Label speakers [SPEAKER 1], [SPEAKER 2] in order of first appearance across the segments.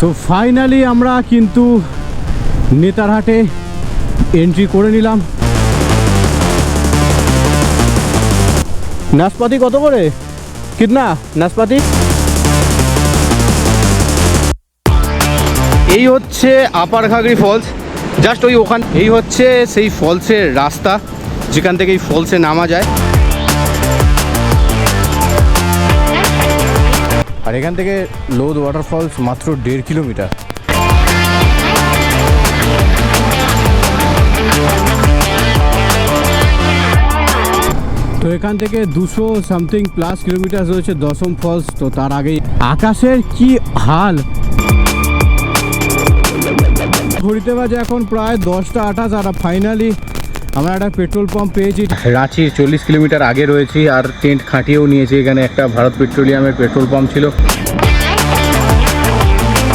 [SPEAKER 1] তো ফাইনালি আমরা কিন্তু নেতারহাটে এন্ট্রি করে নিলাম। নাশপাতি কত করে? কিতনা নাশপাতি? এই হচ্ছে আপার ঘাগরি ফলস, জাস্ট এই হচ্ছে সেই ফলসের রাস্তা যেখান থেকে এই ফলসে নামা যায়। আর এখান থেকে লোদ ওয়াটারফলস মাত্র 1.5 কিলোমিটার। তো এখান থেকে 200 সামথিং প্লাস কিলোমিটার রয়েছে দশম ফলস। তো তার আগেই আকাশের কি হাল! ঘড়িতে বাজে এখন প্রায় 10টা 28 আর ফাইনালি আমরা একটা পেট্রোল পাম্প পেয়েছি। রাঁচির 40 কিলোমিটার আগে রয়েছি আর টেন্ট খাটিয়েও নিয়েছি। এখানে একটা ভারত পেট্রোলিয়ামের পেট্রোল পাম্প ছিল।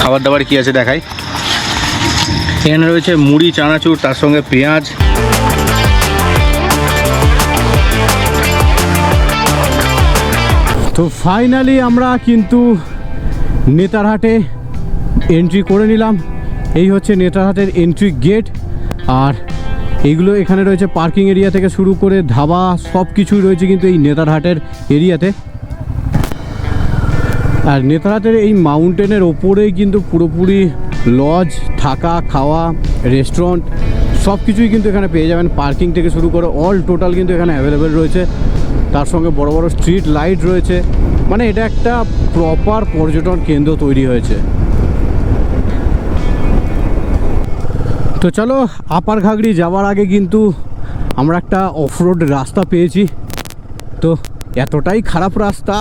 [SPEAKER 1] খাবার দাবার কি আছে দেখাই। এখানে রয়েছে মুড়ি, চানাচুর, তার সঙ্গে পেঁয়াজ। তো ফাইনালি আমরা কিন্তু নেতারহাটে এন্ট্রি করে নিলাম। এই হচ্ছে নেতারহাটের এন্ট্রি গেট। আর এইগুলো এখানে রয়েছে পার্কিং এরিয়া থেকে শুরু করে ধাবা, সব কিছুই রয়েছে কিন্তু এই নেতারহাটের এরিয়াতে। আর নেতারহাটের এই মাউন্টেনের ওপরেই কিন্তু পুরোপুরি লজ, থাকা, খাওয়া, রেস্টুরেন্ট সব কিছুই কিন্তু এখানে পেয়ে যাবেন। পার্কিং থেকে শুরু করে অল টোটাল কিন্তু এখানে অ্যাভেলেবেল রয়েছে। তার সঙ্গে বড় বড় স্ট্রিট লাইট রয়েছে। মানে এটা একটা প্রপার পর্যটন কেন্দ্র তৈরি হয়েছে। তো চলো, আপার ঘাগরি যাওয়ার আগে কিন্তু আমরা একটা অফরোড রাস্তা পেয়েছি। তো এতটাই খারাপ রাস্তা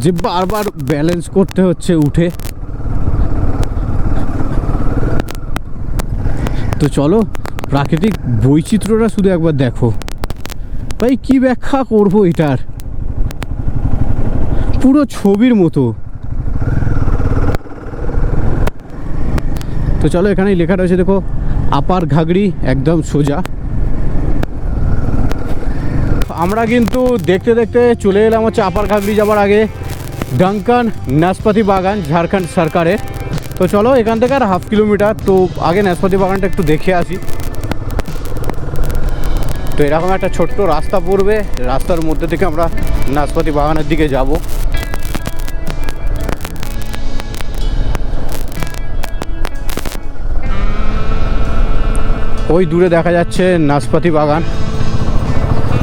[SPEAKER 1] যে বারবার ব্যালেন্স করতে হচ্ছে উঠে। তো চলো, প্রাকৃতিক বৈচিত্র্যটা শুধু একবার দেখো ভাই, কি ব্যাখ্যা করবো এটার, পুরো ছবির মতো। তো চলো, এখানেই লেখা রয়েছে দেখো আপার ঘাগরি, একদম সোজা। আমরা কিন্তু দেখতে দেখতে চলে এলাম হচ্ছে আপার ঘাগরি যাবার আগে ডাঙ্কান নাশপাতি বাগান, ঝাড়খণ্ড সরকারের। তো চলো, এখান থেকে আর 1/2 কিলোমিটার। তো আগে নাশপাতি বাগানটা একটু দেখে আসি। তো এরকম একটা ছোট্ট রাস্তা পড়বে, রাস্তার মধ্যে থেকে আমরা নাশপাতি বাগানের দিকে যাব। ওই দূরে দেখা যাচ্ছে নাশপাতি বাগান।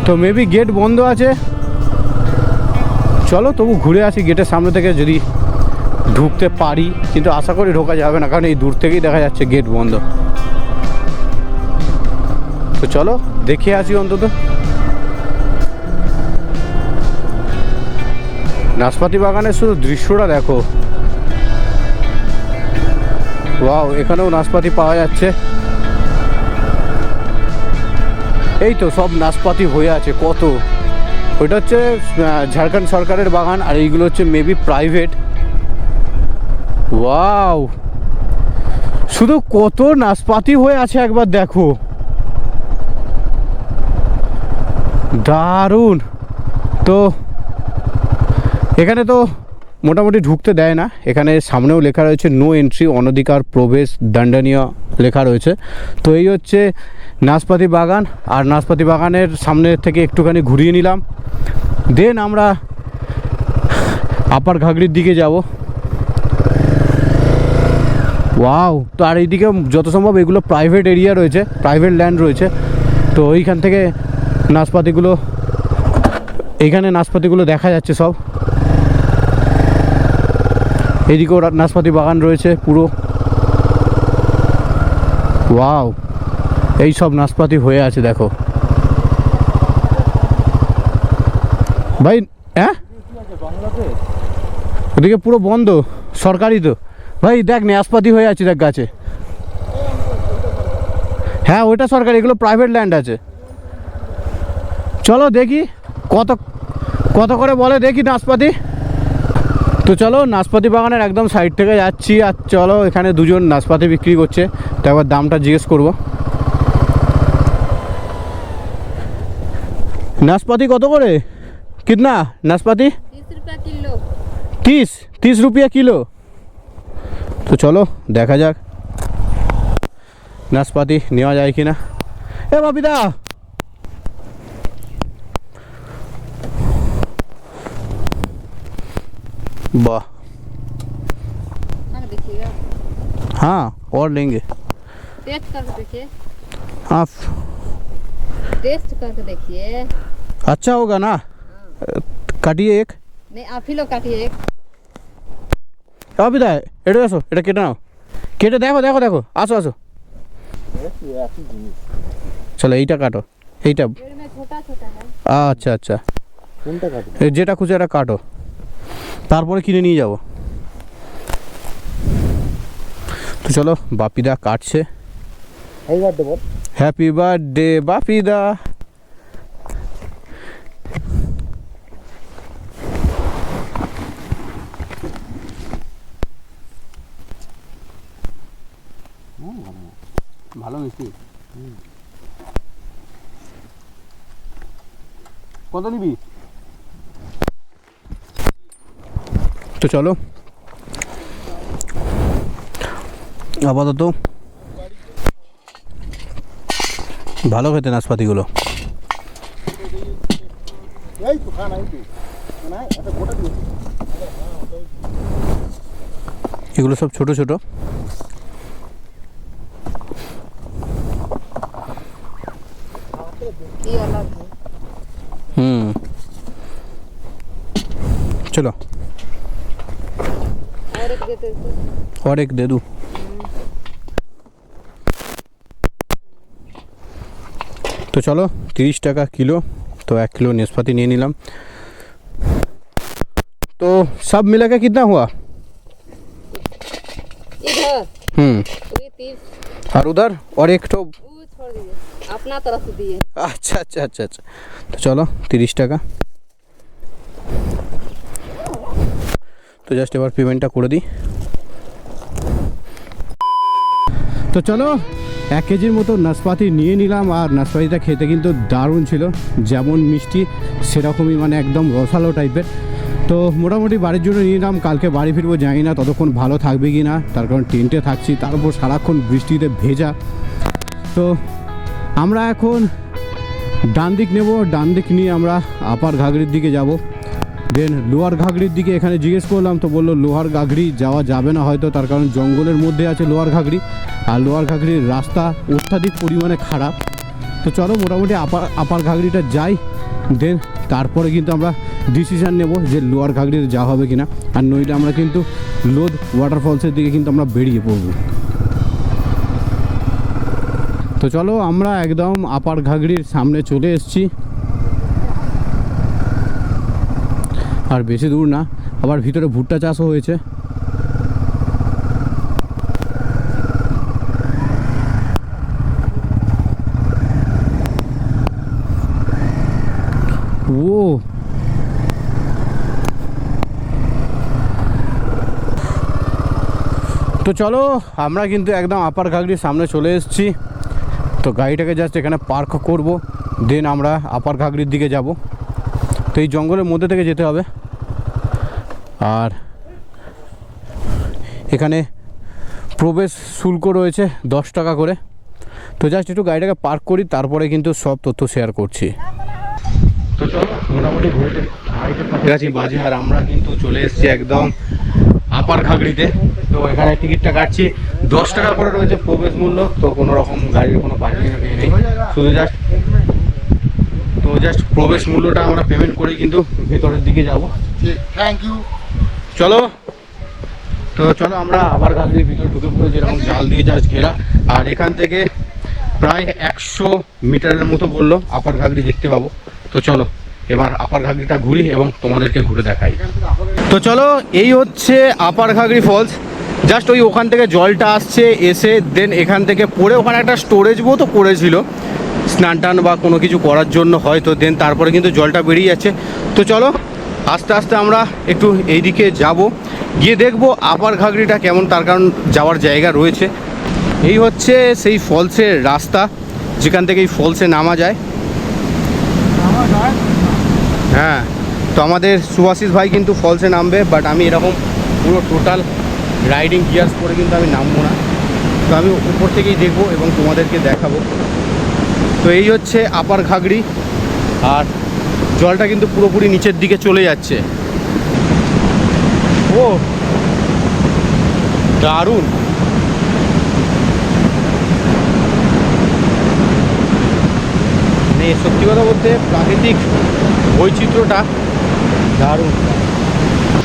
[SPEAKER 1] তো মেবি গেট বন্ধ আছে, চলো তবু ঘুরে আসি গেটের সামনে থেকে, যদি ঢুকতে পারি। কিন্তু আশা করি ঢোকা যাবে না, কারণ এই দূর থেকেই দেখা যাচ্ছে গেট বন্ধ। তো চলো দেখে আসি অন্তত। নাশপাতি বাগানের শুধু দৃশ্যটা দেখো, ওয়াও! এখানেও নাশপাতি পাওয়া যাচ্ছে। এই তো সব নাশপাতি হয়ে আছে কত। ওইটা হচ্ছে ঝাড়খণ্ড সরকারের বাগান, আর এইগুলো হচ্ছে মেবি প্রাইভেট। ওয়াও, শুধু কত নাশপাতি হয়ে আছে একবার দেখো, দারুণ। তো এখানে তো মোটামুটি ঢুকতে দেয় না। এখানে সামনেও লেখা রয়েছে নো এন্ট্রি, অনধিকার প্রবেশ, দণ্ডনীয় লেখা রয়েছে। তো এই হচ্ছে নাশপাতি বাগান। আর নাশপাতি বাগানের সামনে থেকে একটুখানি ঘুরিয়ে নিলাম, দেন আমরা আপার ঘাগরির দিকে যাব। ওয়াও! তো আর এইদিকে যত সম্ভব এগুলো প্রাইভেট এরিয়া রয়েছে, প্রাইভেট ল্যান্ড রয়েছে। তো এইখান থেকে নাশপাতিগুলো, এইখানে নাশপাতিগুলো দেখা যাচ্ছে সব। এইদিকেও নাশপাতি বাগান রয়েছে পুরো। ওয়াও! এই সব নাশপাতি হয়ে আছে দেখো ভাই। হ্যাঁ, ওদিকে পুরো বন্ধ, সরকারি তো ভাই। দেখ নাশপাতি হয়ে আছে দেখ গাছে। হ্যাঁ ওইটা সরকারি, এগুলো প্রাইভেট ল্যান্ড আছে। চলো দেখি কত কত করে বলে, দেখি নাশপাতি। তো চলো নাশপাতি বাগানের একদম সাইড থেকে যাচ্ছি। আর চলো, এখানে দুজন নাশপাতি বিক্রি করছে, তো একবার দামটা জিজ্ঞেস করব। नाशपाती कत करे कितना नाशपाती
[SPEAKER 2] 30 रुपया किलो
[SPEAKER 1] 30 रुपया किलो। তো চলো দেখা যাক নাশপাতি নেওয়া যায় কিনা। এ বাপিদা, वाह,
[SPEAKER 2] देखिएगा,
[SPEAKER 1] हाँ और लेंगे।
[SPEAKER 2] टेस्ट करके देखिए,
[SPEAKER 1] आप
[SPEAKER 2] टेस्ट करके देखिए।
[SPEAKER 1] अच्छा होगा ना? কাটিয়ে এক।
[SPEAKER 2] नहीं आप ही लोग काटिए एक।
[SPEAKER 1] বাপিদা এটা আসো, এটা কেটে নাও, কেটে দেখো দেখো দেখো, আসো আসো, চলো এইটা কাটো, এইটা
[SPEAKER 2] पेड़ में छोटा छोटा है।
[SPEAKER 1] আচ্ছা আচ্ছা, যেটা খুঁজে এটা কাটো, তারপরে কিনে নিয়ে যাব। তো চলো বাপিদা কাটছে। হ্যাপি বার্থডে বাপিদা। ভালো মিষ্টি। কত নিবি? তো চলো আপাতত ভালো খেতে নাশপাতিগুলো। এগুলো সব ছোট ছোট।
[SPEAKER 2] ये अलग है।
[SPEAKER 1] चलो
[SPEAKER 2] और एक देते तो।
[SPEAKER 1] और एक दे दूँ। तो चलो 30 টাকা কিলো, तो 1 किलो नाशपाती नहीं नीलम। तो सब मिला के कितना हुआ?
[SPEAKER 2] इधर ये 30
[SPEAKER 1] और उधर और एक तो
[SPEAKER 2] वो छोड़ दीजिए, अपना तरफ से दिए।
[SPEAKER 1] अच्छा अच्छा अच्छा अच्छा। तो चलो 30 টাকা। তো জাস্ট এবার পেমেন্টটা করে দিই। তো চলো 1 কেজির মতো নাশপাতি নিয়ে নিলাম। আর নাশপাতিটা খেতে কিন্তু দারুণ ছিল, যেমন মিষ্টি সেরকমই, মানে একদম রসালো টাইপের। তো মোটামুটি বাড়ির জন্য নিয়ে নিলাম। কালকে বাড়ি ফিরবো জানি না ততক্ষণ ভালো থাকবে কি না, তার কারণ টেন্টে থাকছি, তার উপর সারাক্ষণ বৃষ্টিতে ভেজা। তো আমরা এখন ডান দিক নেব, ডান দিক নিয়ে আমরা আপার ঘাগড়ির দিকে যাব। দেন লোয়ার ঘাগড়ির দিকে এখানে জিজ্ঞেস করলাম, তো বললো লোহার ঘাগড়ি যাওয়া যাবে না হয়তো, তার কারণ জঙ্গলের মধ্যে আছে লোহার ঘাগড়ি, আর লোহার ঘাগড়ির রাস্তা অত্যাধিক পরিমাণে খারাপ। তো চলো মোটামুটি আপার ঘাগড়িটা যাই, দেন তারপরে কিন্তু আমরা ডিসিশান নেব যে লোয়ার ঘাগড়িতে যাওয়া হবে কিনা, আর নইলে আমরা কিন্তু লোদ ওয়াটারফলসের দিকে কিন্তু আমরা বেরিয়ে পড়ব। তো চলো আমরা একদম আপার ঘাগড়ির সামনে চলে এসেছি, আর বেশি দূর না, আবার ভিতরে ভুট্টা চাষও হয়েছে। ও তো চলো আমরা কিন্তু একদম আপার ঘাগড়ির সামনে চলে এসেছি। তো গাড়িটাকে জাস্ট এখানে পার্ক করব, দেন আমরা আপার ঘাগড়ির দিকে যাব। তো এই জঙ্গলের মধ্যে থেকে যেতে হবে, আর এখানে প্রবেশ শুল্ক রয়েছে 10 টাকা করে। তো জাস্ট একটু গাড়িটাকে পার্ক করি, তারপরে কিন্তু সব তথ্য শেয়ার করছি। তো চলো মোটামুটি ঘুরে গেছি বাজে, আর আমরা কিন্তু চলে এসেছি একদম আপার ঘাগড়িতে। তো এখানে টিকিটটা কাটছি 10 টাকা করে রয়েছে প্রবেশ মূল্য। তো কোনো রকম গাড়ির কোনো পার্কিং নেই, শুধু জাস্ট প্রবেশ মূল্যটা আমরা পেমেন্ট করে কিন্তু ভেতরের দিকে যাব। Thank you. চলো তো চলো আমরা আবার ঘাগড়ির ভিতরে ঢুকে পড়ে, যেরকম জাল দিয়ে জাস্ট ঘেরা, আর এখান থেকে প্রায় 100 মিটারের মতো বললো আপার ঘাগড়ি দেখতে পাবো। তো চলো এবার আপার ঘাগড়িটা ঘুরি এবং তোমাদেরকে ঘুরে দেখাই। তো চলো এই হচ্ছে আপার ঘাগড়ি ফলস। জাস্ট ওই ওখান থেকে জলটা আসছে, এসে দেন এখান থেকে পড়ে ওখানে একটা স্টোরেজ বোতও করেছিল স্নান টান বা কোনো কিছু করার জন্য হয়তো, দেন তারপরে কিন্তু জলটা বেরিয়ে যাচ্ছে। তো চলো আস্তে আস্তে আমরা একটু এইদিকে যাব, গিয়ে দেখবো আপার ঘাগড়িটা কেমন, তার কারণ যাওয়ার জায়গা রয়েছে। এই হচ্ছে সেই ফলসের রাস্তা, যেখান থেকে এই ফলসে নামা যায়। হ্যাঁ, তো আমাদের সুভাশিস ভাই কিন্তু ফলসে নামবে, বাট আমি এরকম পুরো টোটাল রাইডিং গিয়ার্স পরে কিন্তু আমি নামবো না, তো আমি উপর থেকেই দেখবো এবং তোমাদেরকে দেখাবো। তো এই হচ্ছে আপার ঘাগড়ি, আর জলটা কিন্তু পুরোপুরি নিচের দিকে চলে যাচ্ছে। ও দারুণ! মানে সত্যি কথা বলতে প্রাকৃতিক বৈচিত্র্যটা দারুণ।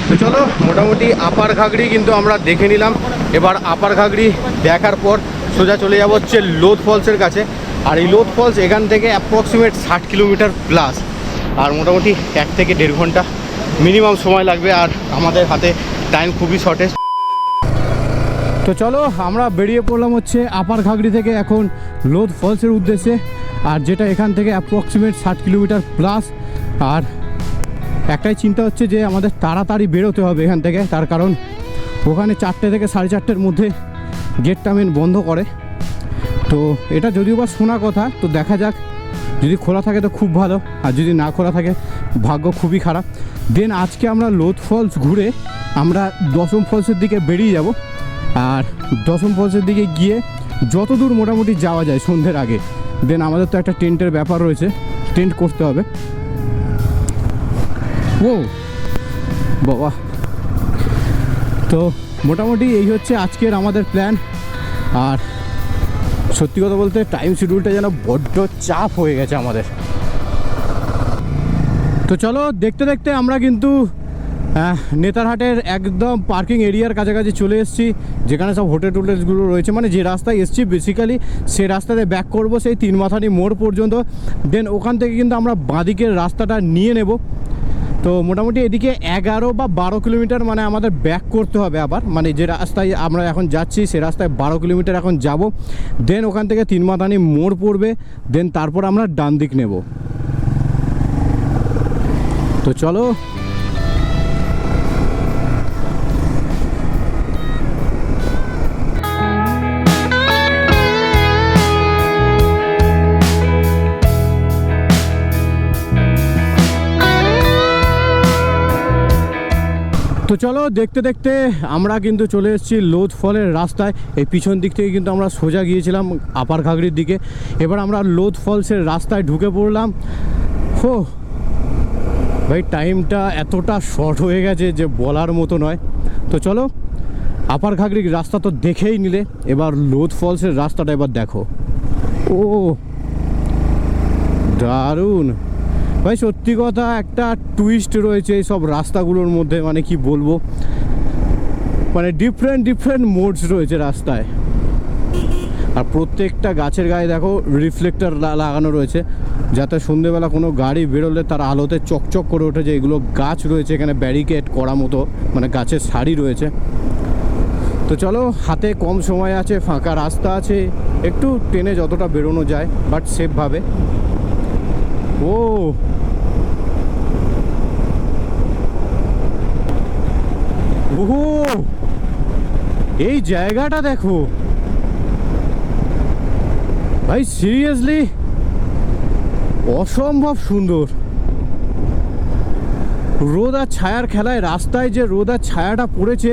[SPEAKER 1] তো চলো, মোটামুটি আপার ঘাগড়ি কিন্তু আমরা দেখে নিলাম। এবার আপার ঘাগড়ি দেখার পর সোজা চলে যাবো হচ্ছে লোধ ফলসের কাছে। আর এই লোধ ফলস এখান থেকে অ্যাপ্রক্সিমেট 60 কিলোমিটার প্লাস, আর মোটামুটি 1 থেকে 1.5 ঘন্টা মিনিমাম সময় লাগবে, আর আমাদের হাতে টাইম খুবই শর্টেজ। তো চলো, আমরা বেরিয়ে পড়লাম হচ্ছে আপার ঘাগড়ি থেকে এখন লোধ ফলসের উদ্দেশ্যে, আর যেটা এখান থেকে অ্যাপ্রক্সিমেট 60 কিলোমিটার প্লাস। আর একটাই চিন্তা হচ্ছে যে আমাদের তাড়াতাড়ি বেরোতে হবে এখান থেকে, তার কারণ ওখানে 4টে থেকে 4:30-র মধ্যে গেটটা মেন বন্ধ করে। তো এটা যদিও বা শোনা কথা, তো দেখা যাক, যদি খোলা থাকে তো খুব ভালো, আর যদি না খোলা থাকে ভাগ্য খুবই খারাপ। দেন আজকে আমরা লোধ ফলস ঘুরে আমরা দশম ফলসের দিকে বেরিয়ে যাব, আর দশম ফলসের দিকে গিয়ে যত দূর মোটামুটি যাওয়া যায় সন্ধ্যের আগে। দেন আমাদের তো একটা টেন্টের ব্যাপার রয়েছে, টেন্ট করতে হবে। ও বাবা! তো মোটামুটি এই হচ্ছে আজকের আমাদের প্ল্যান। আর সত্যি কথা বলতে টাইম শিডিউলটা যেন বড্ড চাপ হয়ে গেছে আমাদের। তো চলো, দেখতে দেখতে আমরা কিন্তু নেতারহাটের একদম পার্কিং এরিয়ার কাছাকাছি চলে এসেছি, যেখানে সব হোটেল টোটেলসগুলো রয়েছে। মানে যে রাস্তায় এসেছি বেসিক্যালি সেই রাস্তাতে ব্যাক করব সেই তিনমাথানি মোড় পর্যন্ত। দেন ওখান থেকে কিন্তু আমরা বাঁদিকের রাস্তাটা নিয়ে নেব। তো মোটামুটি এদিকে 11 বা 12 কিলোমিটার মানে আমাদের ব্যাক করতে হবে আবার, মানে যে রাস্তায় আমরা এখন যাচ্ছি সে রাস্তায় 12 কিলোমিটার এখন যাব। দেন ওখান থেকে তিনমাথানি মোড় পড়বে, দেন তারপর আমরা ডান দিক নেব। তো চলো, দেখতে দেখতে আমরা কিন্তু চলে এসেছি লোধ ফলের রাস্তায়। এই পিছন দিক থেকে কিন্তু আমরা সোজা গিয়েছিলাম আপার ঘাগড়ির দিকে, এবার আমরা লোধ ফলসের রাস্তায় ঢুকে পড়লাম। হো ভাই, টাইমটা এতটা শর্ট হয়ে গেছে যে বলার মতো নয়। তো চলো, আপার ঘাগড়ির রাস্তা তো দেখেই নিলে, এবার লোধ ফলসের রাস্তাটা এবার দেখো। ও দারুণ ভাই, সত্যি কথা একটা টুইস্ট রয়েছে এই সব রাস্তাগুলোর মধ্যে, মানে কি বলবো, মানে ডিফারেন্ট মোডস রয়েছে রাস্তায়। আর প্রত্যেকটা গাছের গায়ে দেখো রিফ্লেক্টর লাগানো রয়েছে, যাতে সন্ধেবেলা কোনো গাড়ি বেরোলে তার আলোতে চকচক করে ওঠে যে এগুলো গাছ রয়েছে এখানে, ব্যারিকেড করা মতো, মানে গাছের সারি রয়েছে। তো চলো, হাতে কম সময় আছে, ফাঁকা রাস্তা আছে, একটু ট্রেনে যতটা বেরোনো যায় বাট সেফভাবে। ও এই জায়গাটা দেখো ভাই, সিরিয়াসলি অসম্ভব সুন্দর। রোদ আর ছায়ার খেলায় রাস্তায় যে রোদ আর ছায়াটা পড়েছে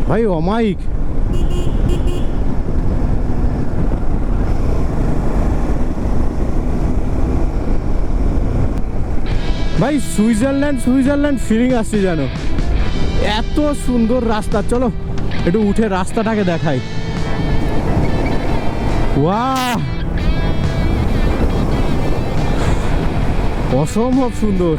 [SPEAKER 1] ভাই, অমায়িক। ভাই সুইজারল্যান্ড ফিলিং আসছে জানো, এত সুন্দর রাস্তা। চলো একটু উঠে রাস্তাটাকে দেখাই। ওয়াও, অসম্ভব সুন্দর।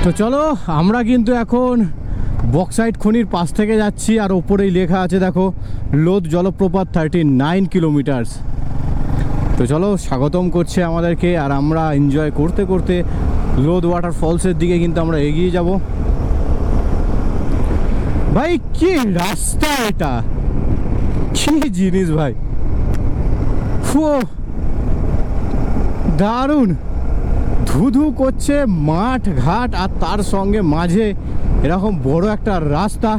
[SPEAKER 1] তো চলো, আমরা কিন্তু এখন বক্সাইট খনির পাশ থেকে যাচ্ছি, আর ওপরেই লেখা আছে দেখো লোধ জলপ্রপাত 39 কিলোমিটার। তো চলো, স্বাগতম করছে আমাদেরকে, আর আমরা এনজয় করতে করতে লোধ ওয়াটার ফলসের দিকে কিন্তু আমরা এগিয়ে যাব। ভাই কি রাস্তা, এটা কি জিনিস ভাই, দারুণ। ধুধু করছে মাঠ ঘাট, আর তার সঙ্গে মাঝে এরকম বড় একটা রাস্তা।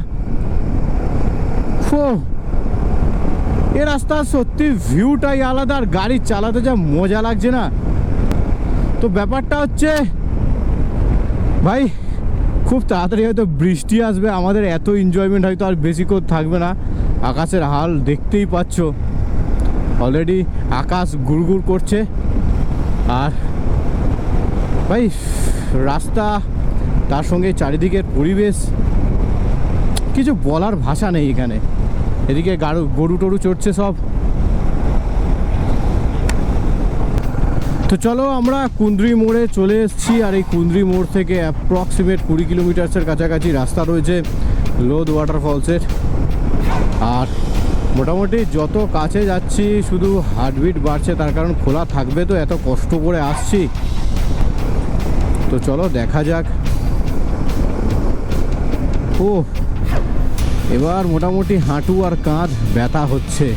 [SPEAKER 1] এ রাস্তা সত্যি ভিউটাই আলাদা, আর গাড়ি চালাতে যা মজা লাগছে না তো ব্যাপারটা হচ্ছে ভাই খুব তাড়াতাড়ি হয়তো বৃষ্টি আসবে, আমাদের এত এনজয়মেন্ট হয়তো আর বেশিক্ষণ থাকবে না। আকাশের হাল দেখতেই পাচ্ছ, অলরেডি আকাশ গুড়গুড় করছে। আর ভাই রাস্তা, তার সঙ্গে চারিদিকের পরিবেশ, কিছু বলার ভাষা নেই এখানে। এদিকে গরু টরু চড়ছে সব। তো চলো আমরা কুন্দ্রি মোড়ে চলে এসেছি। আর এই কুন্দ্রি মোড় থেকে অ্যাপ্রক্সিমেট 20 কিলোমিটার্সের কাছাকাছি রাস্তা রয়েছে লোধ ওয়াটারফলসের। আর মোটামুটি যত কাছে যাচ্ছি শুধু হার্টবিট বাড়ছে, তার কারণ খোলা থাকবে তো, এত কষ্ট করে আসছি। তো চলো দেখা যাক। ও এবার মোটামুটি হাঁটু আর কাঁধ ব্যথা হচ্ছে।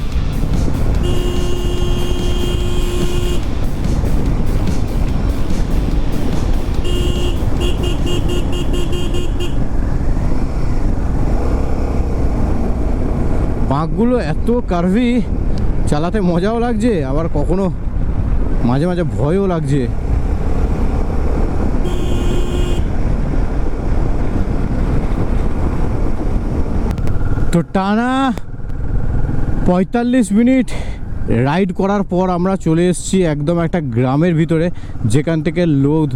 [SPEAKER 1] বাঁকগুলো এত কার্ভি, চালাতে মজাও লাগছে, আবার কখনো মাঝে মাঝে ভয়ও লাগছে। তো টানা 45 মিনিট রাইড করার পর আমরা চলে এসেছি একদম একটা গ্রামের ভিতরে, যেখান থেকে লোধ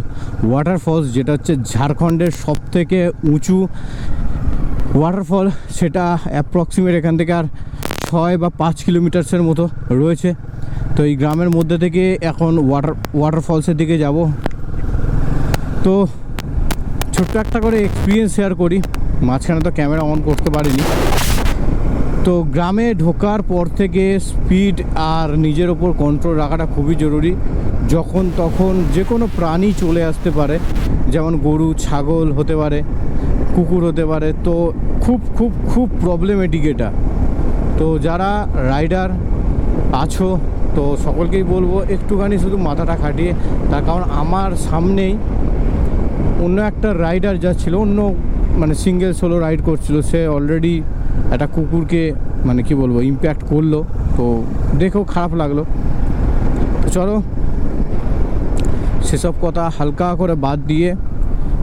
[SPEAKER 1] ওয়াটারফলস, যেটা হচ্ছে ঝাড়খণ্ডের সবথেকে উঁচু ওয়াটারফল, সেটা অ্যাপ্রক্সিমেট এখান থেকে আর 6 বা 5 কিলোমিটার্সের মতো রয়েছে। তো এই গ্রামের মধ্যে থেকে এখন ওয়াটারফলসের দিকে যাব। তো ছোট্ট একটা করে এক্সপিরিয়েন্স শেয়ার করি, মাঝখানে তো ক্যামেরা অন করতে পারিনি। তো গ্রামে ঢোকার পর থেকে স্পিড আর নিজের ওপর কন্ট্রোল রাখাটা খুবই জরুরি। যখন তখন যে কোনো প্রাণী চলে আসতে পারে, যেমন গরু, ছাগল হতে পারে, কুকুর হতে পারে। তো খুব খুব খুব প্রবলেমেটিক এটা। তো যারা রাইডার আছো তো সকলকেই বলবো একটুখানি শুধু মাথাটা খাটিয়ে, তার কারণ আমার সামনেই অন্য একটা রাইডার যাচ্ছিল, অন্য মানে সিঙ্গেল সোলো রাইড করছিল, সে অলরেডি একটা কুকুরকে মানে কি বলবো ইম্প্যাক্ট করলো। তো দেখেও খারাপ লাগলো। তো চলো সেসব কথা হালকা করে বাদ দিয়ে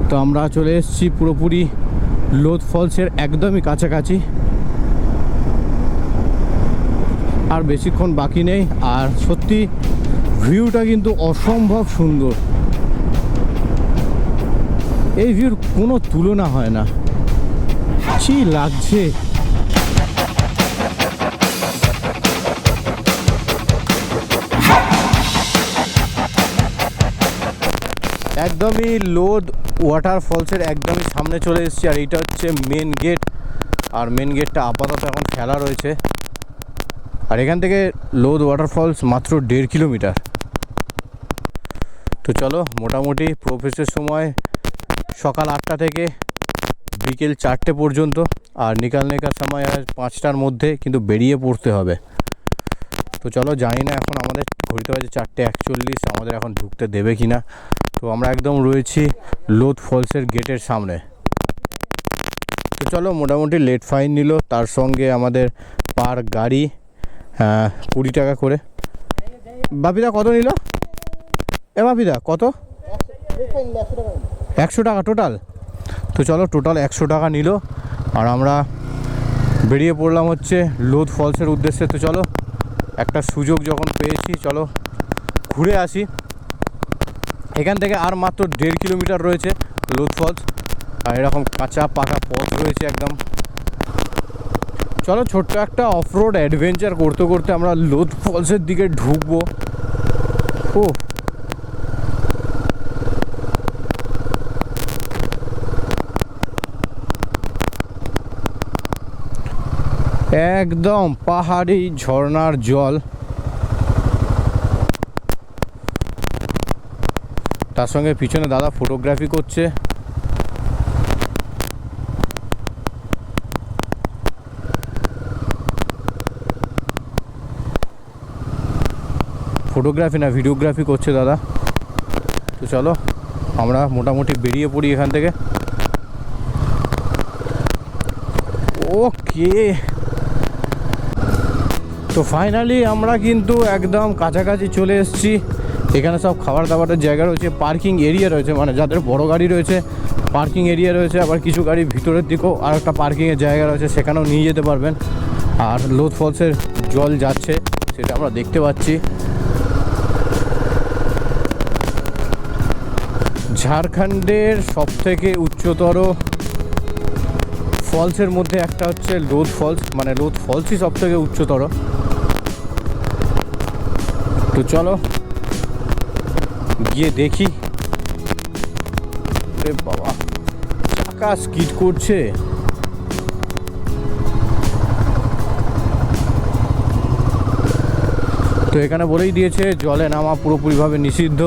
[SPEAKER 1] তো আমরা চলে এসেছি পুরোপুরি লোধ ফলসের একদমই কাছাকাছি। আর বেশিক্ষণ বাকি নেই। আর সত্যি ভিউটা কিন্তু অসম্ভব সুন্দর, এই ভিউর কোনো তুলনা হয় না। কি লাগছে, একদমই লোধ ওয়াটারফলসের একদমই সামনে চলে এসেছি। আর এইটা হচ্ছে মেন গেট, আর মেন গেটটা আপাতত এখন খেলা রয়েছে। আর এখান থেকে লোধ ওয়াটারফলস মাত্র 1.5 কিলোমিটার। তো চলো মোটামুটি প্রবেশের সময় সকাল 8টা থেকে বিকেল 4টে পর্যন্ত, আর নিকালনে কার সময় 5টার মধ্যে কিন্তু বেরিয়ে পড়তে হবে। তো চলো জানি না এখন আমাদের ঘড়িতে বাজে 4:41, আমাদের এখন ঢুকতে দেবে কি না। তো আমরা একদম রয়েছি লোধ ফলসের গেটের সামনে। তো চলো মোটামুটি লেট ফাইন নিল, তার সঙ্গে আমাদের পার গাড়ি 20 টাকা করে। বাপিদা কত নিল? বাপিদা কত? 100 টাকা টোটাল। তো চলো টোটাল 100 টাকা নিল, আর আমরা বেরিয়ে পড়লাম হচ্ছে লোধ ফলসের উদ্দেশ্যে। তো চলো একটা সুযোগ যখন পেয়েছি চলো ঘুরে আসি। এখান থেকে আর মাত্র 1.5 কিলোমিটার রয়েছে লোধ ফলস, আর এরকম কাঁচা পাকা পথ রয়েছে একদম। চলো ছোট্ট একটা অফরোড অ্যাডভেঞ্চার করতে করতে আমরা লোধ ফলসের দিকে ঢুকবো। ও একদম পাহাড়ি ঝর্ণার জল, তার সঙ্গে পিছনে দাদা ফটোগ্রাফি করছে। ফটোগ্রাফি না ভিডিওগ্রাফি করছে দাদা। তো চলো আমরা মোটামুটি বেরিয়ে পড়ি এখান থেকে। ওকে, তো ফাইনালি আমরা কিন্তু একদম কাছাকাছি চলে এসেছি এখানে সব খাবার দাবারের জায়গা রয়েছে, পার্কিং এরিয়া রয়েছে, মানে যাদের বড় গাড়ি রয়েছে পার্কিং এরিয়া রয়েছে, আবার কিছু গাড়ি ভিতরের দিকেও আর একটা পার্কিংয়ের জায়গা রয়েছে, সেখানেও নিয়ে যেতে পারবেন। আর লোধ ফলসের জল যাচ্ছে সেটা আমরা দেখতে পাচ্ছি। ঝাড়খণ্ডের সবথেকে উচ্চতর ফলসের মধ্যে একটা হচ্ছে লোধ ফলস, মানে লোধ ফলসই সবথেকে উচ্চতর। তো চলো গিয়ে দেখি। আরে বাবা, চাকা স্কিড করছে। তো এখানে বলেই দিয়েছে জলে নামা পুরোপুরিভাবে নিষিদ্ধ।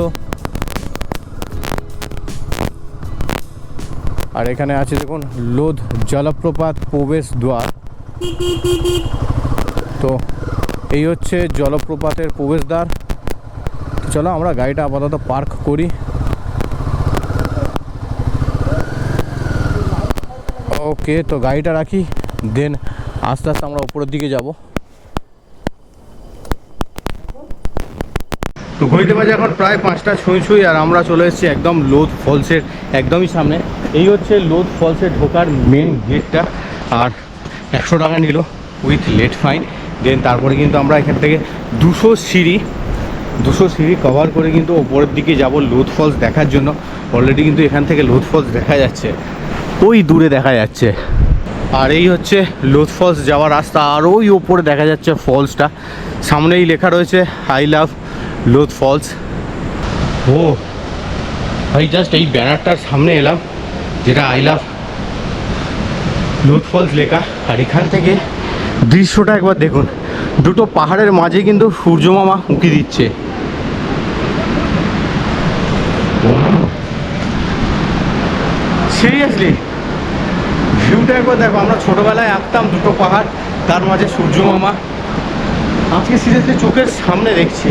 [SPEAKER 1] আর এখানে আছে দেখুন লোধ জলপ্রপাত প্রবেশ দ্বার। তো এই হচ্ছে জলপ্রপাতের প্রবেশদ্বার। চলো আমরা গাড়িটা আপাতত পার্ক করি। ওকে, তো গাড়িটা রাখি, দেন আস্তে আস্তে আমরা উপরের দিকে যাব। তো ঘড়িতে বাজে এখন প্রায় 5টা ছুঁই, আর আমরা চলে এসেছি একদম লোধ ফলসের একদমই সামনে। এই হচ্ছে লোধ ফলসে ঢোকার মেন গেটটা। আর 100 টাকা নিল উইথ লেট ফাইন। দেন তারপরে কিন্তু আমরা এখান থেকে 200 সিঁড়ি কভার করে কিন্তু ওপরের দিকে যাব লোধ ফলস দেখার জন্য। অলরেডি কিন্তু এখান থেকে লোধ ফলস দেখা যাচ্ছে, ওই দূরে দেখা যাচ্ছে। আর এই হচ্ছে লোধ ফলস যাওয়ার রাস্তা। আর ওই ওপরে দেখা যাচ্ছে ফলসটা, সামনেই লেখা রয়েছে আই লাভ লোধ ফলস। ও ভাই, জাস্ট এই ব্যানারটার সামনে এলাম যেটা আই লাভ লোধ ফলস লেখা। আর এখান থেকে দৃশ্যটা একবার দেখুন, দুটো পাহাড়ের মাঝে কিন্তু সূর্য মামা উঁকি দিচ্ছে। সিরিয়াসলি ভিউটা একবার দেখো। আমরা ছোটবেলায় আঁকতাম দুটো পাহাড়, তার মাঝে সূর্য মামা। আজকে সিরিয়াসলি চোখের সামনে দেখছি।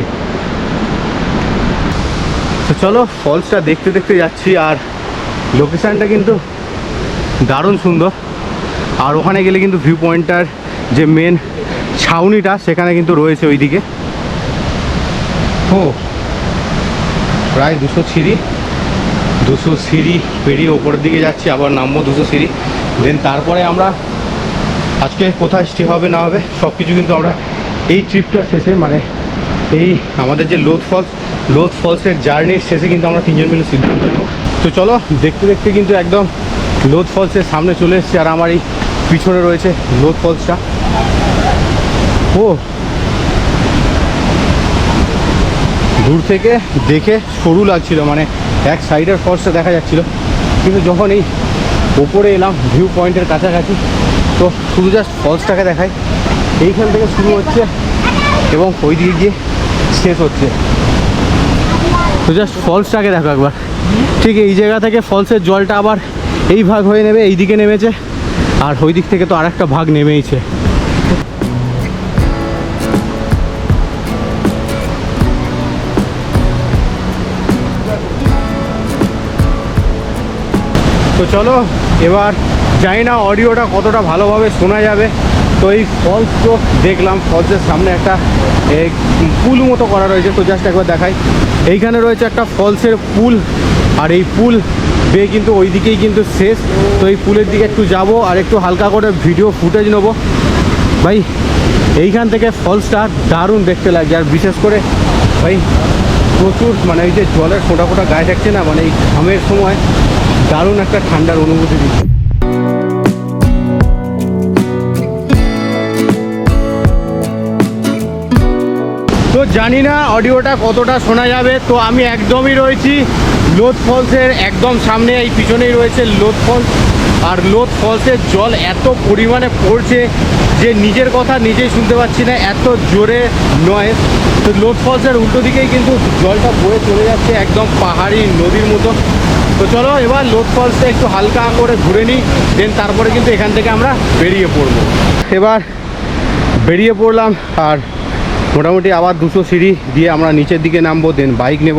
[SPEAKER 1] তো চলো ফলসটা দেখতে দেখতে যাচ্ছি। আর লোকেশানটা কিন্তু দারুণ সুন্দর। আর ওখানে গেলে কিন্তু ভিউ পয়েন্টটার যে মেন ছাউনিটা সেখানে কিন্তু রয়েছে ওইদিকে। ও প্রায় 200 সিঁড়ি পেরিয়ে ওপরের দিকে যাচ্ছি, আবার নামবো 200 সিঁড়ি। দেন তারপরে আমরা আজকে কোথায় স্টে হবে না হবে সব কিছু কিন্তু আমরা এই ট্রিপটার শেষে, মানে এই আমাদের যে লোধ ফলসের জার্নির শেষে কিন্তু আমরা 3জন মিলে সিদ্ধান্ত নেব। তো চলো দেখতে দেখতে কিন্তু একদম লোধ ফলসের সামনে চলে এসেছি। আর আমার এই পিছনে রয়েছে লোধ ফলসটা। ও দূর থেকে দেখে সরু লাগছিল, মানে এক সাইডের ফলসটা দেখা যাচ্ছিল, কিন্তু যখন এই ওপরে এলাম ভিউ পয়েন্টের কাছাকাছি, তো শুধু জাস্ট ফলসটাকে দেখাই। এইখান থেকে শুরু হচ্ছে এবং ওই দিকে গিয়ে শেষ হচ্ছে। তো জাস্ট ফলসটাকে দেখো একবার। ঠিক এই জায়গা থেকে ফলসের জলটা আবার এই ভাগ হয়ে নেবে, এই দিকে নেমেছে, আর ওই দিক থেকে তো আর একটা ভাগ নেমেইছে। তো চলো এবার জানি না অডিওটা কতটা ভালোভাবে শোনা যাবে। তো এই ফলস তো দেখলাম, ফলসের সামনে একটা পুল মতো করা রয়েছে। তো জাস্ট একবার দেখাই, এইখানে রয়েছে একটা ফলসের পুল, আর এই পুল বেয়ে কিন্তু ওই দিকেই কিন্তু শেষ। তো এই পুলের দিকে একটু যাব আর একটু হালকা করে ভিডিও ফুটেজ নেবো। ভাই এইখান থেকে ফলসটা দারুণ দেখতে লাগছে। আর বিশেষ করে ভাই প্রচুর, মানে এই যে জলের ফোঁটা ফোঁটা গায়ে থাকছে না, মানে এই ঘামের সময় দারুণ একটা ঠান্ডার অনুভূতি দিচ্ছে। তো জানি না অডিওটা কতটা শোনা যাবে। তো আমি একদমই রয়েছি লোধ ফলসের একদম সামনে, এই পিছনেই রয়েছে লোধ ফলস। আর লোধ ফলসের জল এত পরিমাণে পড়ছে যে নিজের কথা নিজেই শুনতে পাচ্ছি না, এত জোরে নয়। তো লোধ ফলসের উল্টো দিকেই কিন্তু জলটা বয়ে চলে যাচ্ছে একদম পাহাড়ি নদীর মতো। তো চলো এবার লোধ ফলসটা একটু হালকা করে ঘুরে নিই, দেন তারপরে কিন্তু এখান থেকে আমরা বেরিয়ে পড়বো। এবার বেরিয়ে পড়লাম, আর মোটামুটি আবার 200 সিঁড়ি দিয়ে আমরা নিচের দিকে নামবো, দেন বাইক নেব।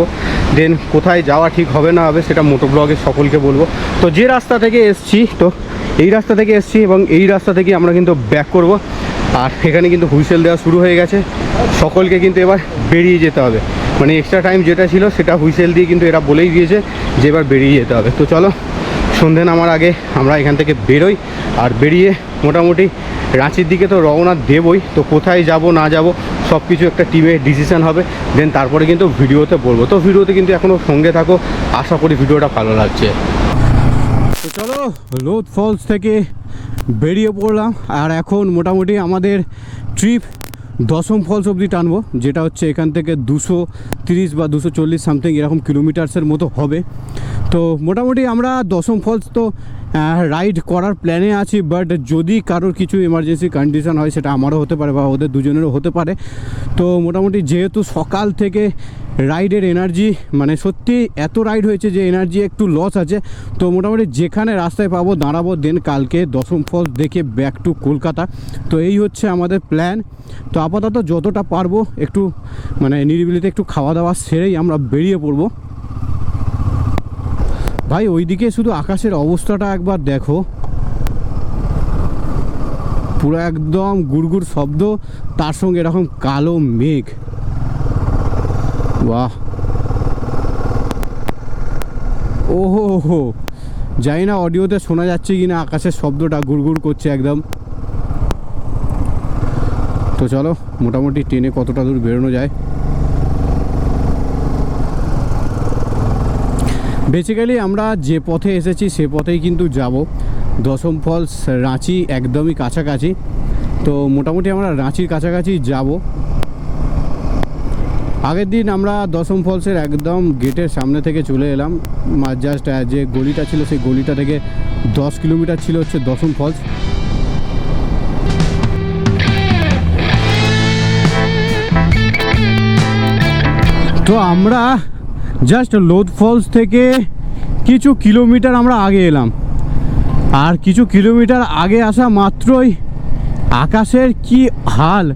[SPEAKER 1] দেন কোথায় যাওয়া ঠিক হবে না হবে সেটা মোটো ব্লগে সকলকে বলবো। তো যে রাস্তা থেকে এসছি, তো এই রাস্তা থেকে এসছি এবং এই রাস্তা থেকে আমরা কিন্তু ব্যাক করব। আর এখানে কিন্তু হুইসেল দেওয়া শুরু হয়ে গেছে, সকলকে কিন্তু এবার বেরিয়ে যেতে হবে। মানে এক্সট্রা টাইম যেটা ছিল সেটা হুইসেল দিয়ে কিন্তু এরা বলেই দিয়েছে যে এবার বেরিয়ে যেতে হবে। তো চলো সন্ধে নামার আগে আমরা এখান থেকে বেরোই, আর বেরিয়ে মোটামুটি রাঁচির দিকে তো রওনা দেবই। তো কোথায় যাব না যাব সব কিছু একটা টিমে ডিসিশন হবে, দেন তারপরে কিন্তু ভিডিওতে বলবো। তো ভিডিওতে কিন্তু এখনও সঙ্গে থাকো, আশা করি ভিডিওটা ভালো লাগছে। তো চলো লোধ ফলস থেকে বেরিয়ে পড়লাম, আর এখন মোটামুটি আমাদের ট্রিপ দশম ফলস অবধি টানবো, যেটা হচ্ছে এখান থেকে 230 বা 240 সামথিং এরকম কিলোমিটার্সের মতো হবে। তো মোটামুটি আমরা দশম ফলস তো রাইড করার প্ল্যানে আছি, বাট যদি কারোর কিছু এমার্জেন্সি কন্ডিশন হয় সেটা আমারও হতে পারে বা ওদের দুজনেরও হতে পারে। তো মোটামুটি যেহেতু সকাল থেকে রাইডের এনার্জি মানে সত্যি এত রাইড হয়েছে যে এনার্জি একটু লস আছে। তো মোটামুটি যেখানে রাস্তায় পাবো দাঁড়াবো, দেন কালকে দশম ফলস দেখে ব্যাক টু কলকাতা। তো এই হচ্ছে আমাদের প্ল্যান। তো আপাতত যতটা পারবো একটু মানে নিরিবিলিতে একটু খাওয়া দাওয়া সেরেই আমরা বেরিয়ে পড়বো। ভাই ওইদিকে শুধু আকাশের অবস্থাটা একবার দেখো, পুরো একদম গুড়গুড় শব্দ, তার সঙ্গে এরকম কালো মেঘ। বাহ, ওহো হো, জানি না অডিওতে শোনা যাচ্ছে কি না, আকাশের শব্দটা গুড়গুড় করছে একদম। তো চলো মোটামুটি ট্রেনে কতটা দূর বেরোনো যায়। বেসিক্যালি আমরা যে পথে এসেছি সে পথেই কিন্তু যাব। দশম ফলস রাঁচি একদমই কাছাকাছি, তো মোটামুটি আমরা রাঁচির কাছাকাছি যাব। আগের দিন আমরা দশম ফলসের একদম গেটের সামনে থেকে চলে এলাম, জাস্ট যে গলিটা ছিল সেই গলিটা থেকে 10 কিলোমিটার ছিল হচ্ছে দশম ফলস। তো আমরা জাস্ট লোধ ফলস থেকে কিছু কিলোমিটার আমরা আগে এলাম, আর কিছু কিলোমিটার আগে আসা মাত্রই আকাশের কি হাল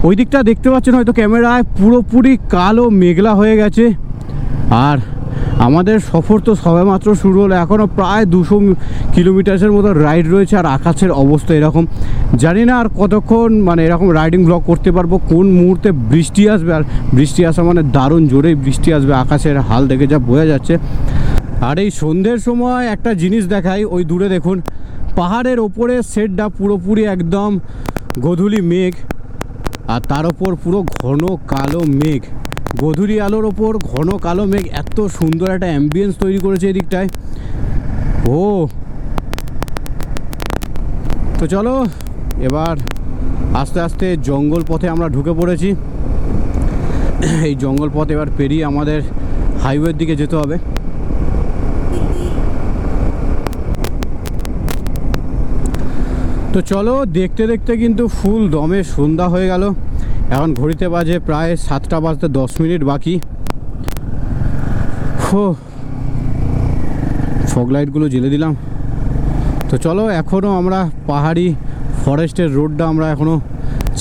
[SPEAKER 1] ওই দিকটা দেখতে পাচ্ছেন হয়তো ক্যামেরায়, পুরোপুরি কালো মেঘলা হয়ে গেছে। আর আমাদের সফর তো সবেমাত্র শুরু হলো, এখনও প্রায় 200 কিলোমিটারের মতো রাইড রয়েছে। আর আকাশের অবস্থা এরকম, জানি না আর কতক্ষণ মানে এরকম রাইডিং ব্লগ করতে পারবো, কোন মুহূর্তে বৃষ্টি আসবে। আর বৃষ্টি আসা মানে দারুণ জোরেই বৃষ্টি আসবে, আকাশের হাল দেখে যা বোঝা যাচ্ছে। আর এই সন্ধ্যের সময় একটা জিনিস দেখাই, ওই দূরে দেখুন পাহাড়ের ওপরে সেটটা পুরোপুরি একদম গোধূলি মেঘ, আর তার ওপর পুরো ঘন কালো মেঘ, গোধূলি আলোর ওপর ঘন কালো মেঘ, এত সুন্দর একটা অ্যাম্বিয়েন্স তৈরি করেছে এই দিকটায়। ও তো চলো এবার আস্তে আস্তে জঙ্গল পথে আমরা ঢুকে পড়েছি। এই জঙ্গল পথ এবার পেরিয়ে আমাদের হাইওয়ের দিকে যেতে হবে। তো চলো দেখতে দেখতে কিন্তু ফুল দমে সন্ধ্যা হয়ে গেল। এখন ঘড়িতে বাজে প্রায় 7টা বাজতে 10 মিনিট বাকি। ফগ লাইটগুলো জ্বেলে দিলাম। তো চলো এখনও আমরা পাহাড়ি ফরেস্টের রোডটা আমরা এখনও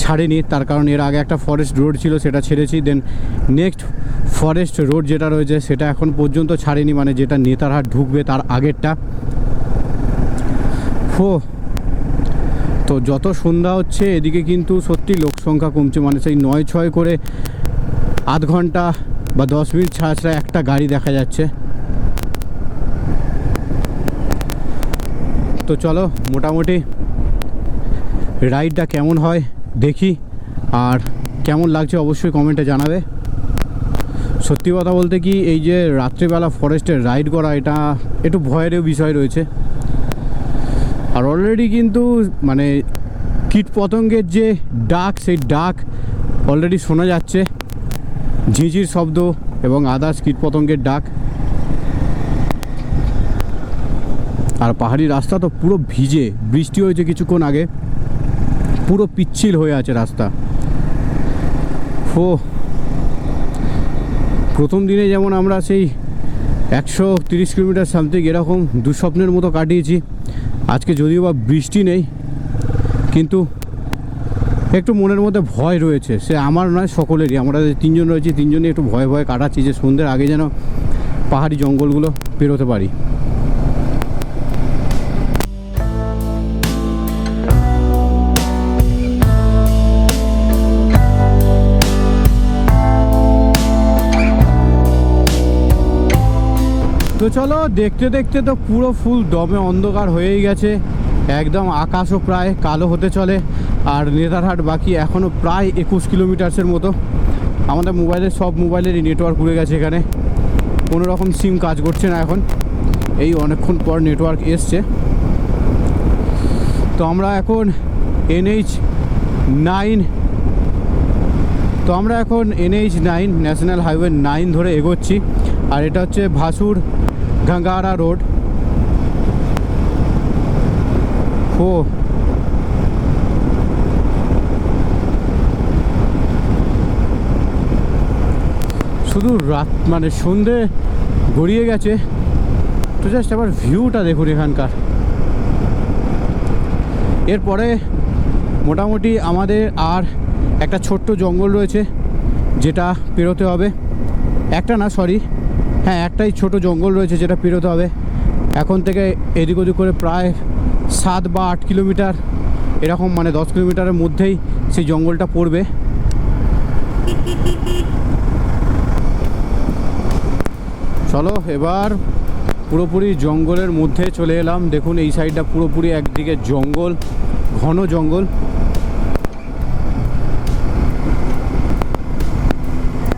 [SPEAKER 1] ছাড়িনি, তার কারণ এর আগে একটা ফরেস্ট রোড ছিল সেটা ছেড়েছি, দেন নেক্সট ফরেস্ট রোড যেটা রয়েছে সেটা এখন পর্যন্ত ছাড়িনি, মানে যেটা নেতারহাট ঢুকবে তার আগেরটা। তো যত সন্ধ্যা হচ্ছে এদিকে কিন্তু সত্যি লোক সংখ্যা কমছে, মানে সেই 9-6 করে আধ ঘন্টা বা 10 মিনিট ছাড়া ছাড়া একটা গাড়ি দেখা যাচ্ছে। তো চলো মোটামুটি রাইডটা কেমন হয় দেখি, আর কেমন লাগছে অবশ্যই কমেন্টে জানাবে। সত্যি কথা বলতে কি এই যে রাত্রিবেলা ফরেস্টের রাইড করা এটা একটু ভয়েরও বিষয় রয়েছে। আর অলরেডি কিন্তু মানে কীট পতঙ্গের যে ডাক সেই ডাক অলরেডি শোনা যাচ্ছে, ঝিঁঝির শব্দ এবং আদার্স কীট পতঙ্গের ডাক। আর পাহাড়ি রাস্তা তো পুরো ভিজে, বৃষ্টি হয়েছে কিছুক্ষণ আগে, পুরো পিচ্ছিল হয়ে আছে রাস্তা। প্রথম দিনে যেমন আমরা সেই 130 কিলোমিটার সামথিং এরকম দুঃস্বপ্নের মতো কাটিয়েছি, আজকে যদিও বা বৃষ্টি নেই কিন্তু একটু মনের মধ্যে ভয় রয়েছে, সে আমার নয় সকলেরই। আমরা যে 3 জন রয়েছি 3 জনই একটু ভয়ে ভয়ে কাটাচ্ছি যে সন্ধ্যের আগে যেন পাহাড়ি জঙ্গলগুলো পেরোতে পারি। তো চলো, দেখতে দেখতে তো পুরো ফুল দমে অন্ধকার হয়েই গেছে, একদম আকাশও প্রায় কালো হতে চলে। আর নেতারহাট বাকি এখনও প্রায় 21 কিলোমিটার্সের মতো। আমাদের মোবাইলের সব মোবাইলেরই নেটওয়ার্ক উড়ে গেছে, এখানে কোনো রকম সিম কাজ করছে না এখন। এই অনেকক্ষণ পর নেটওয়ার্ক এসছে। তো আমরা এখন NH9 ন্যাশনাল হাইওয়ে 9 ধরে এগোচ্ছি। আর এটা হচ্ছে ভাসুর গঙ্গারা রোড। ও শুধু রাত মানে সন্ধে গড়িয়ে গেছে। তো জাস্ট আবার ভিউটা দেখুন এখানকার। এরপরে মোটামুটি আমাদের আর একটা ছোট্ট জঙ্গল রয়েছে যেটা পেরোতে হবে। একটাই ছোট জঙ্গল রয়েছে যেটা পেরোতে হবে। এখন থেকে এদিক ওদিক করে প্রায় 7 বা 8 কিলোমিটার এরকম, মানে 10 কিলোমিটারের মধ্যেই সেই জঙ্গলটা পড়বে। চলো এবার পুরোপুরি জঙ্গলের মধ্যে চলে এলাম। দেখুন এই সাইডটা পুরোপুরি একদিকে জঙ্গল, ঘন জঙ্গল।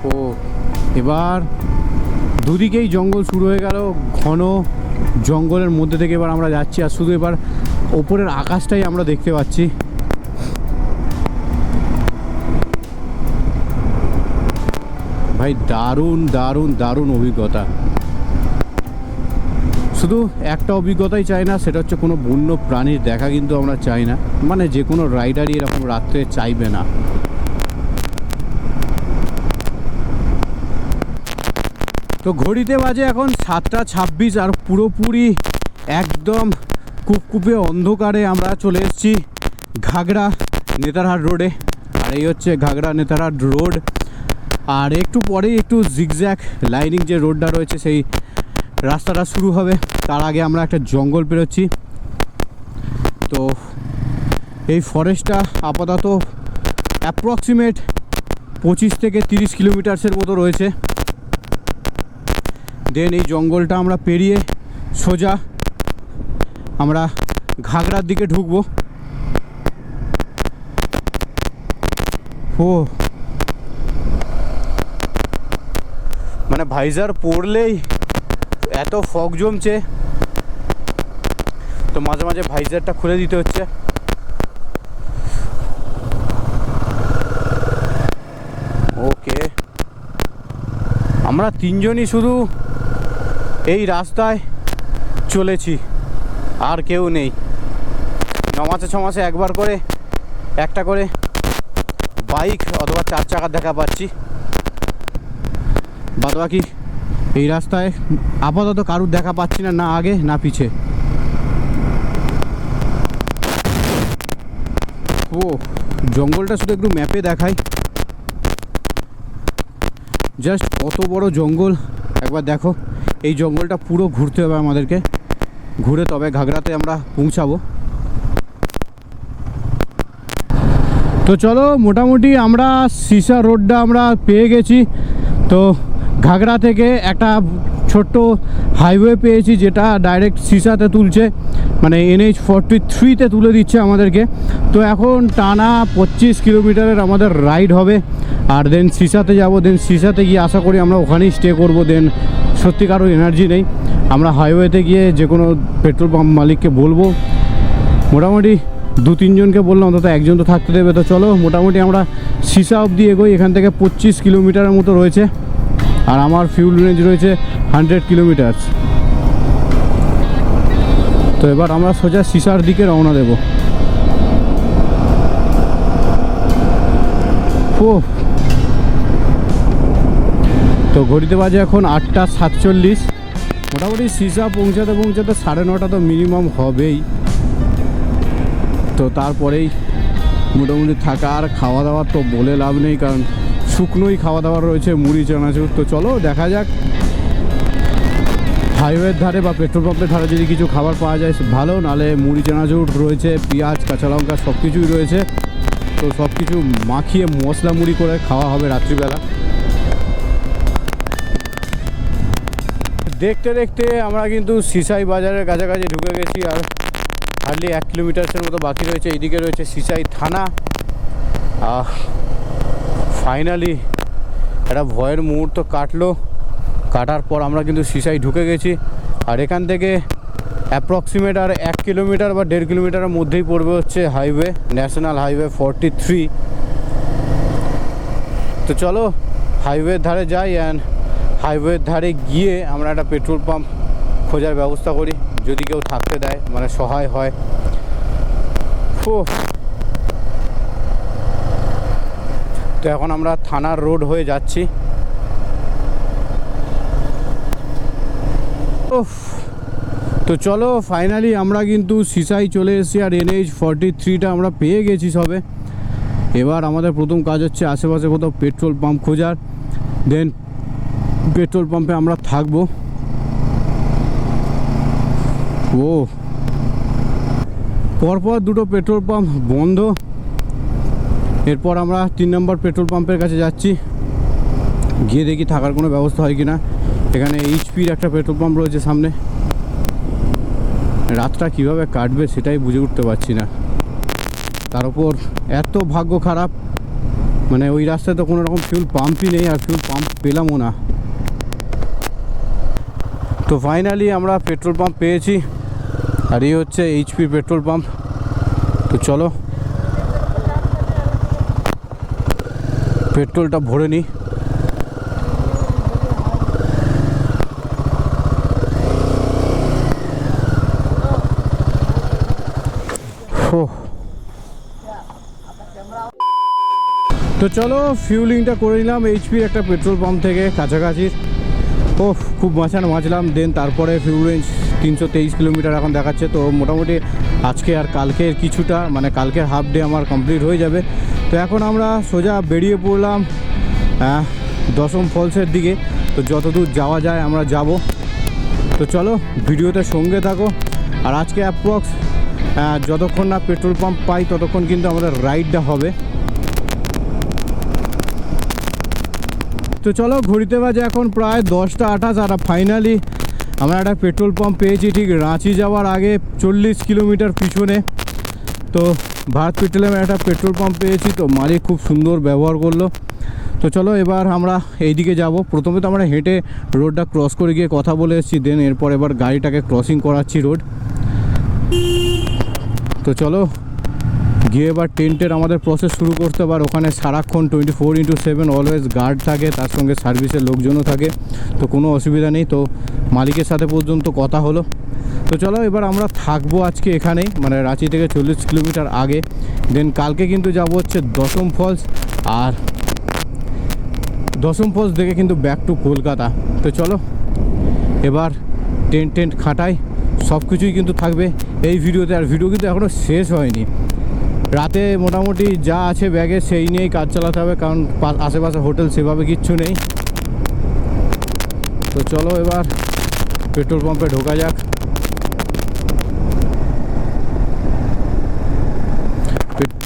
[SPEAKER 1] ও এবার দুদিকেই জঙ্গল শুরু হয়ে গেল, ঘন জঙ্গলের মধ্যে থেকে এবার আমরা যাচ্ছি। আর শুধু এবার ওপরের আকাশটাই আমরা দেখতে পাচ্ছি। ভাই দারুণ দারুণ দারুণ অভিজ্ঞতা। শুধু একটা অভিজ্ঞতাই চাই না, সেটা হচ্ছে কোনো বন্য প্রাণীর দেখা কিন্তু আমরা চাই না। মানে যে কোনো রাইডারই এরকম রাত্রে চাইবে না। তো ঘড়িতে বাজে এখন 7:26 আর পুরোপুরি একদম কুপকুপে অন্ধকারে আমরা চলে এসেছি ঘাগড়া নেতারহাট রোডে। আর এই হচ্ছে ঘাগড়া নেতারহাট রোড। আর একটু পরেই একটু জিগজ্যাগ লাইনিং যে রোডটা রয়েছে সেই রাস্তাটা শুরু হবে। তার আগে আমরা একটা জঙ্গল পেরোচ্ছি। তো এই ফরেস্টটা আপাতত অ্যাপ্রক্সিমেট 25 থেকে 30 কিলোমিটার্সের মতো রয়েছে। দেন এই জঙ্গলটা আমরা পেরিয়ে সোজা আমরা ঘাগড়ার দিকে ঢুকবো। ও মানে ভাইজার পড়লেই এত ফগ জমছে, তো মাঝে মাঝে ভাইজারটা খুলে দিতে হচ্ছে। ওকে, আমরা তিনজনই শুধু এই রাস্তায় চলেছি, আর কেউ নেই। 9 মাসে 6 মাসে একবার করে একটা করে বাইক অথবা 4 চাকার দেখা পাচ্ছি। বাদবাকি এই রাস্তায় আপাতত কারুর দেখা পাচ্ছি না, না আগে না পিছে। ও জঙ্গলটা শুধু একটু ম্যাপে দেখাই, জাস্ট কত বড় জঙ্গল একবার দেখো। এই জঙ্গলটা পুরো ঘুরতে হবে আমাদেরকে, ঘুরে তবে ঘাগড়াতে আমরা পৌঁছাবো। তো চলো, মোটামুটি আমরা সিসা রোডটা আমরা পেয়ে গেছি। তো ঘাগড়া থেকে একটা ছোট্ট হাইওয়ে পেয়েছি যেটা ডাইরেক্ট সিসাতে তুলছে, মানে NH43-তে তুলে দিচ্ছে আমাদেরকে। তো এখন টানা 25 কিলোমিটারের আমাদের রাইড হবে। আর দেন সিসাতে যাব। দেন সিসাতে গিয়ে আশা করি আমরা ওখানেই স্টে করব। দেন সত্যি কারোর এনার্জি নেই, আমরা হাইওয়েতে গিয়ে যে কোনো পেট্রোল পাম্প মালিককে বলবো। মোটামুটি 2-3 জনকে বললাম, অন্তত একজন তো থাকতে দেবে। তো চলো মোটামুটি আমরা সিসা অবধি এগোই। এখান থেকে 25 কিলোমিটারের মতো রয়েছে। আর আমার ফিউল রেঞ্জ রয়েছে 100 কিলোমিটার। তো এবার আমরা সোজা সিসার দিকে রওনা দেব। ও তো ঘড়িতে বাজে এখন 8:47। মোটামুটি সিসা পৌঁছাতে পৌঁছাতে 9:30 তো মিনিমাম হবেই। তো তারপরেই মোটামুটি থাকা আর খাওয়া দাওয়া তো বলে লাভ নেই, কারণ শুকনোই খাওয়া দাওয়া রয়েছে, মুড়ি চানাচুর। তো চলো দেখা যাক, হাইওয়ের ধারে বা পেট্রোল পাম্পের ধারে যদি কিছু খাবার পাওয়া যায় ভালো, নালে মুড়ি চানাচুর রয়েছে, পেঁয়াজ কাঁচা লঙ্কা সব কিছুই রয়েছে। তো সব কিছু মাখিয়ে মশলা মুড়ি করে খাওয়া হবে রাত্রিবেলা। দেখতে দেখতে আমরা কিন্তু সিসাই বাজারের কাছাকাছি ঢুকে গেছি, আর হার্ডলি 1 কিলোমিটারের মতো বাকি রয়েছে। এইদিকে রয়েছে সিসাই থানা। ফাইনালি একটা ভয়ের মুহূর্ত কাটার পর আমরা কিন্তু সিসাই ঢুকে গেছি। আর এখান থেকে অ্যাপ্রক্সিমেট আর 1 কিলোমিটার বা 1.5 কিলোমিটারের মধ্যেই পড়বে হচ্ছে হাইওয়ে, ন্যাশনাল হাইওয়ে 43। তো চলো হাইওয়ের ধারে যাই, অ্যান্ড হাইওয়ের ধারে গিয়ে আমরা একটা পেট্রোল পাম্প খোঁজার ব্যবস্থা করি, যদি কেউ থাকতে দেয়, মানে সহায় হয়। তো এখন আমরা থানার রোড হয়ে যাচ্ছি। তো চলো ফাইনালি আমরা কিন্তু সিসাই চলে এসেছি, আর NH 43টা আমরা পেয়ে গেছি সবে। এবার আমাদের প্রথম কাজ হচ্ছে আশেপাশে কোথাও পেট্রোল পাম্প খোঁজার, দেন পেট্রোল পাম্পে আমরা থাকবো। পরপর দুটো পেট্রোল পাম্প বন্ধ। এরপর আমরা 3 নম্বর পেট্রোল পাম্পের কাছে যাচ্ছি, গিয়ে দেখি থাকার কোনো ব্যবস্থা হয় কি না। এখানে HP-র একটা পেট্রোল পাম্প রয়েছে সামনে। রাতটা কিভাবে কাটবে সেটাই বুঝে উঠতে পারছি না। তার উপর এত ভাগ্য খারাপ, মানে ওই রাস্তায় তো কোনো রকম ফিউল পাম্পই নেই, আর ফিউল পাম্প পেলামও না। তো ফাইনালি আমরা পেট্রোল পাম্প পেয়েছি, আর এই হচ্ছে HP পেট্রোল পাম্প। তো চলো পেট্রোলটা ভরে নিই। তো চলো ফিউলিংটা করে নিলাম HP-র একটা পেট্রোল পাম্প থেকে কাছাকাছি। খুব মাছলাম। দেন তারপরে ফিউল রেঞ্জ 323 কিলোমিটার এখন দেখাচ্ছে। তো মোটামুটি আজকে আর কালকের কিছুটা, মানে কালকের হাফ ডে আমার কমপ্লিট হয়ে যাবে। তো এখন আমরা সোজা বেরিয়ে পড়লাম দশম ফলসের দিকে। তো যতদূর যাওয়া যায় আমরা যাব। তো চলো ভিডিওতে সঙ্গে থাকো। আর আজকে অ্যাপ্রক্স যতক্ষণ না পেট্রোল পাম্প পাই ততক্ষণ কিন্তু আমাদের রাইডটা হবে। তো চলো ঘড়িতে বাজে এখন প্রায় 10:28, আর ফাইনালি আমরা একটা পেট্রোল পাম্প পেয়েছি ঠিক রাঁচি যাওয়ার আগে 40 কিলোমিটার পিছনে। তো ভারত পেট্রোলিয়ামের একটা পেট্রোল পাম্প পেয়েছি। তো মালিক খুব সুন্দর ব্যবহার করলো। তো চলো এবার আমরা এইদিকে যাব। প্রথমে তো আমরা হেঁটে রোডটা ক্রস করে গিয়ে কথা বলে এসেছি, দেন এবার গাড়িটাকে ক্রসিং করাচ্ছি রোড। তো চলো গিয়ে এবার টেন্টের আমাদের প্রসেস শুরু করতে। পার ওখানে সারাক্ষণ 24/7 অলওয়েজ গার্ড থাকে, তার সঙ্গে সার্ভিসের লোকজনও থাকে। তো কোনো অসুবিধা নেই। তো মালিকের সাথে পর্যন্ত কথা হলো। তো চলো এবার আমরা থাকবো আজকে এখানেই, মানে রাঁচি থেকে 40 কিলোমিটার আগে। দেন কালকে কিন্তু যাব হচ্ছে দশম ফলস, আর দশম ফলস দেখে কিন্তু ব্যাক টু কলকাতা। তো চলো এবার টেন্ট খাটাই, সব কিছুই কিন্তু থাকবে এই ভিডিওতে। আর ভিডিও কিন্তু এখনও শেষ হয়নি। রাতে মোটামুটি যা আছে ব্যাগে সেই নিয়েই কাজ চালাতে হবে, কারণ আশেপাশে হোটেল সেভাবে কিচ্ছু নেই। তো চলো এবার পেট্রোল পাম্পে ঢোকা যাক।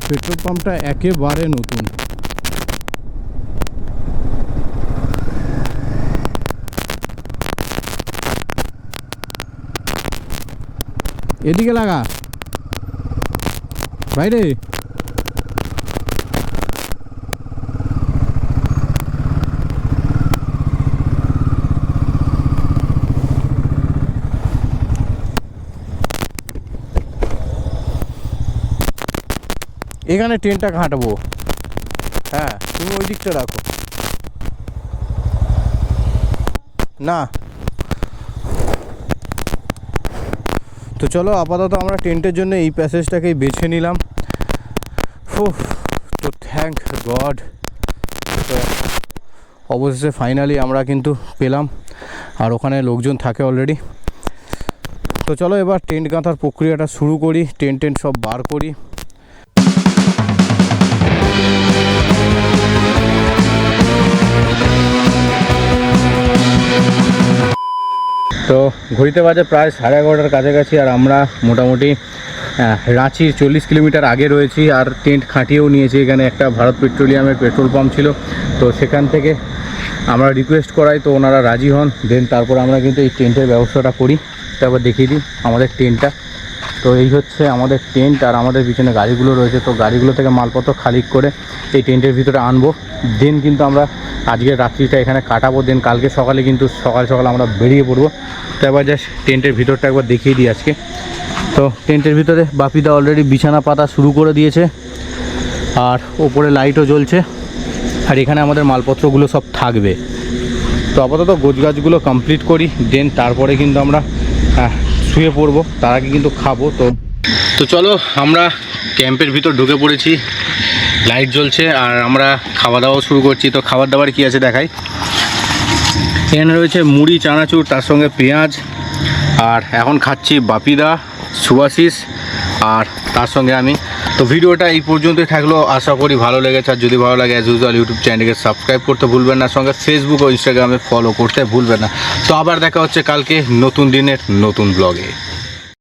[SPEAKER 1] পেট্রোল পাম্পটা একেবারে নতুন। এদিকে লাগা বাইরে। এখানে ট্রেনটা ঘাঁটবো। হ্যাঁ তুমি ওই দিকটা রাখো না। তো চলো আপাতত আমরা টেন্টের জন্য এই প্যাসেজটাকেই বেছে নিলাম। তো থ্যাংক গড, তো অবশেষে ফাইনালি আমরা কিন্তু পেলাম, আর ওখানে লোকজন থাকে অলরেডি। তো চলো এবার টেন্ট গাঁথার প্রক্রিয়াটা শুরু করি, টেন্ট সব বার করি। তো ঘড়িতে বাজে প্রায় 11:30 কাছাকাছি, আর আমরা মোটামুটি রাঁচির 40 কিলোমিটার আগে রয়েছি। আর টেন্ট খাটিয়েও নিয়েছি। এখানে একটা ভারত পেট্রোলিয়ামের পেট্রোল পাম্প ছিল, তো সেখান থেকে আমরা রিকোয়েস্ট করাই তো ওনারা রাজি হন, দেন তারপর আমরা কিন্তু এই টেন্টের ব্যবস্থাটা করি। তারপর দেখিয়ে দিই আমাদের টেন্টটা। তো এই হচ্ছে আমাদের টেন্ট, আর আমাদের পিছনে গাড়িগুলো রয়েছে। তো গাড়িগুলো থেকে মালপত্র খালি করে এই টেন্টের ভিতরে আনবো, দেন কিন্তু আমরা আজকের রাত্রিটা এখানে কাটাবো। দেন কালকে সকালে কিন্তু সকাল সকাল আমরা বেরিয়ে পড়বো। তো এবার জাস্ট টেন্টের ভিতরটা একবার দেখিয়ে দিই আজকে। তো টেন্টের ভিতরে বাপিদা অলরেডি বিছানা পাতা শুরু করে দিয়েছে, আর ওপরে লাইটও জ্বলছে, আর এখানে আমাদের মালপত্রগুলো সব থাকবে। তো আপাতত গোছগাছগুলো কমপ্লিট করি, দেন তারপরে কিন্তু আমরা শুয়ে পড়বো, তার আগে কিন্তু খাবো। তো চলো আমরা ক্যাম্পের ভিতর ঢুকে পড়েছি, লাইট জ্বলছে আর আমরা খাওয়া দাওয়া শুরু করছি। তো খাবার দাবার কী আছে দেখাই। এখানে রয়েছে মুড়ি, চানাচুর, তার সঙ্গে পেঁয়াজ, আর এখন খাচ্ছি বাপিদা, সুভাশিস আর তার সঙ্গে আমি। তো ভিডিওটা এই পর্যন্তই থাকলো, আশা করি ভালো লেগেছে। আর যদি ভালো লাগে অ্যাজ ইউজুয়াল ইউটিউব চ্যানেলকে সাবস্ক্রাইব করতে ভুলবেন না, সঙ্গে ফেসবুক ও ইনস্টাগ্রামে ফলো করতে ভুলবেন না। তো আবার দেখা হচ্ছে কালকে নতুন দিনের নতুন ব্লগে।